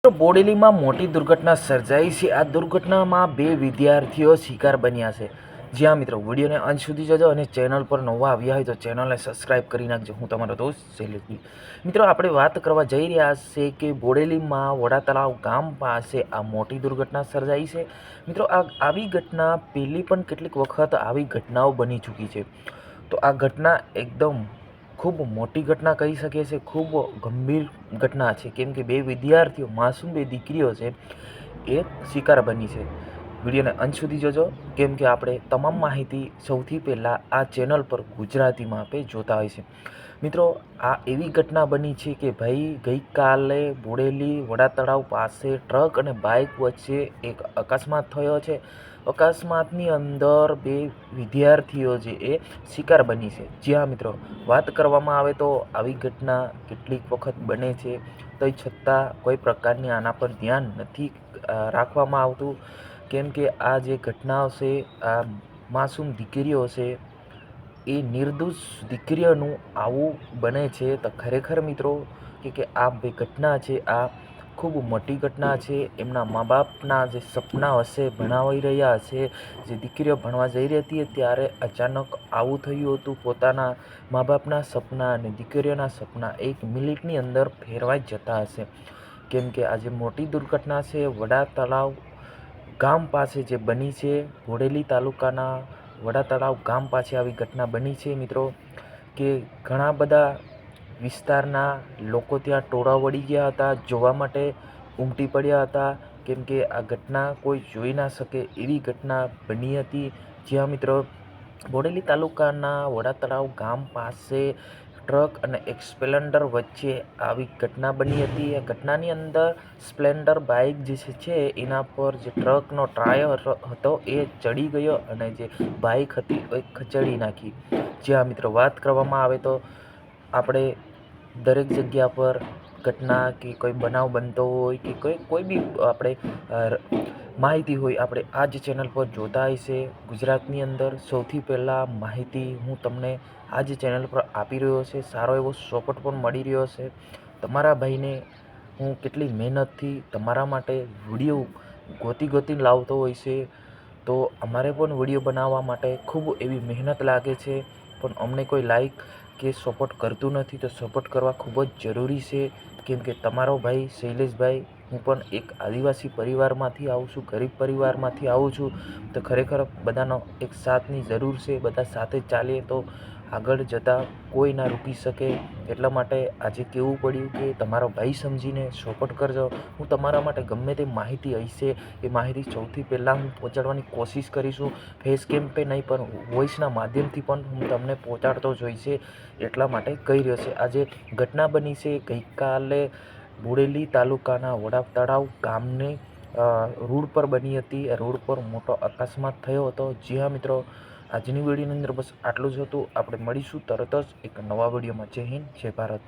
મિત્રો બોડેલીમાં મોટી દુર્ઘટના સર્જાઈ છે। આ દુર્ઘટનામાં 2 વિદ્યાર્થીઓ શિકાર બન્યા છે। જ્યાં મિત્રો વિડીયોને અંત સુધી જોજો અને ચેનલ પર નવા આવ્યા હોય તો ચેનલને સબસ્ક્રાઇબ કરી નાખજો। હું તમારો દોસ્ત શૈલેષજી। મિત્રો આપણે વાત કરવા જઈ રહ્યા છે કે બોડેલીમાં વડા તળાવ ગામ પાસે આ મોટી દુર્ઘટના સર્જાઈ છે। મિત્રો આવી ઘટના પહેલી પણ કેટલીક વખત આવી ઘટનાઓ બની ચૂકી છે। તો આ ઘટના એકદમ ખૂબ મોટી ઘટના કહી શકીએ છીએ, ખૂબ ગંભીર ઘટના છે, કેમ કે 2 વિદ્યાર્થીઓ, માસૂમ 2 દીકરીઓ છે, એ શિકાર બની છે। વિડીયોને અંત સુધી જોજો, કેમ કે આપણે તમામ માહિતી સૌથી પહેલાં આ ચેનલ પર ગુજરાતીમાં આપણે જોતા હોય છે। મિત્રો આ એવી ઘટના બની છે કે ભાઈ ગઈકાલે બોડેલી વડા તળાવ પાસે ટ્રક અને બાઇક વચ્ચે એક અકસ્માત થયો છે। અકસ્માતની અંદર 2 વિદ્યાર્થીઓ જે એ શિકાર બની છે। જ્યાં મિત્રો વાત કરવામાં આવે તો આવી ઘટના કેટલીક વખત બને છે, તો છતાં કોઈ પ્રકારની આના પર ધ્યાન નથી રાખવામાં આવતું, કેમ કે આ જે ઘટનાઓ છે, આ માસૂમ દીકરીઓ છે, એ નિર્દોષ દીકરીઓનું આવું બને છે તો ખરેખર મિત્રો કે આ બે ઘટના છે, આ ખૂબ મોટી ઘટના છે। એમના મા બાપના જે સપના હશે, ભણાવી રહ્યા હશે, જે દીકરીઓ ભણવા જઈ રહી હતી ત્યારે અચાનક આવું થયું હતું। પોતાના મા બાપના સપના અને દીકરીઓના સપના 1 મિનિટની અંદર ફેરવાઈ જતા હશે, કેમ કે આજે મોટી દુર્ઘટના છે વડા તળાવ ગામ પાસે જે બની છે। બોડેલી તાલુકાના વડા તળાવ ગામ પાસે આવી ઘટના બની છે મિત્રો, કે ઘણા બધા વિસ્તારના લોકો ત્યાં ટોળા વળી ગયા હતા, જોવા માટે ઉમટી પડ્યા હતા, કેમ કે આ ઘટના કોઈ જોઈ ના શકે એવી ઘટના બની હતી। જ્યાં મિત્રો બોડેલી તાલુકાના વડા તળાવ ગામ પાસે ટ્રક અને એક સ્પ્લેન્ડર વચ્ચે આવી ઘટના બની હતી। આ ઘટનાની અંદર સ્પ્લેન્ડર બાઇક જે છે એના પર જે ટ્રકનો ટાયર હતો એ ચડી ગયો અને જે બાઇક હતી એ ખચડી નાખી। જ્યાં મિત્રો વાત કરવામાં આવે તો આપણે દરેક જગ્યા પર ઘટના કે કોઈ બનાવ બનતો હોય કે કોઈ બી આપણે માહિતી હોય, આપણે આ જ ચેનલ પર જોતા હોય છે। ગુજરાતની અંદર સૌથી પહેલાં માહિતી હું તમને આ જ ચેનલ પર આપી રહ્યો છે। સારો એવો સપોર્ટ પણ મળી રહ્યો છે। તમારા ભાઈને હું કેટલી મહેનતથી તમારા માટે વિડીયો ગોતીને લાવતો હોય છે, તો અમારે પણ વિડીયો બનાવવા માટે ખૂબ એવી મહેનત લાગે છે, પણ અમને કોઈ લાઈક કે સપોર્ટ કરતું નથી। તો સપોર્ટ કરવા ખૂબ જ જરૂરી છે, કેમ કે તમારો ભાઈ શૈલેષભાઈ, હું પણ એક આદિવાસી પરિવારમાંથી આવું છું, ગરીબ પરિવારમાંથી આવું છું, તો ખરેખર બધાનો એક સાથની જરૂર છે। બધા સાથે ચાલીએ તો આગળ જતાં કોઈ ના રોકી શકે। એટલા માટે આજે કહેવું પડ્યું કે તમારો ભાઈ સમજીને સપોર્ટ કરજો। હું તમારા માટે ગમે તે માહિતી હશે એ માહિતી સૌથી પહેલાં હું પહોંચાડવાની કોશિશ કરીશું। ફેસ કેમ પે નહીં, પણ વોઇસના માધ્યમથી પણ હું તમને પહોંચાડતો જ હોય છે, એટલા માટે કહી રહ્યો છે। આજે ઘટના બની છે ગઈકાલે બોડેલી તાલુકાના વડા તળાવ ગામને રોડ પર બની હતી। રોડ પર મોટો અકસ્માત થયો હતો। જી હા મિત્રો, આજની વિડીયોની અંદર બસ આટલું જ હતું। આપણે મળીશું તરત જ એક નવા વિડીયોમાં। જય હિન્દ, જય ભારત।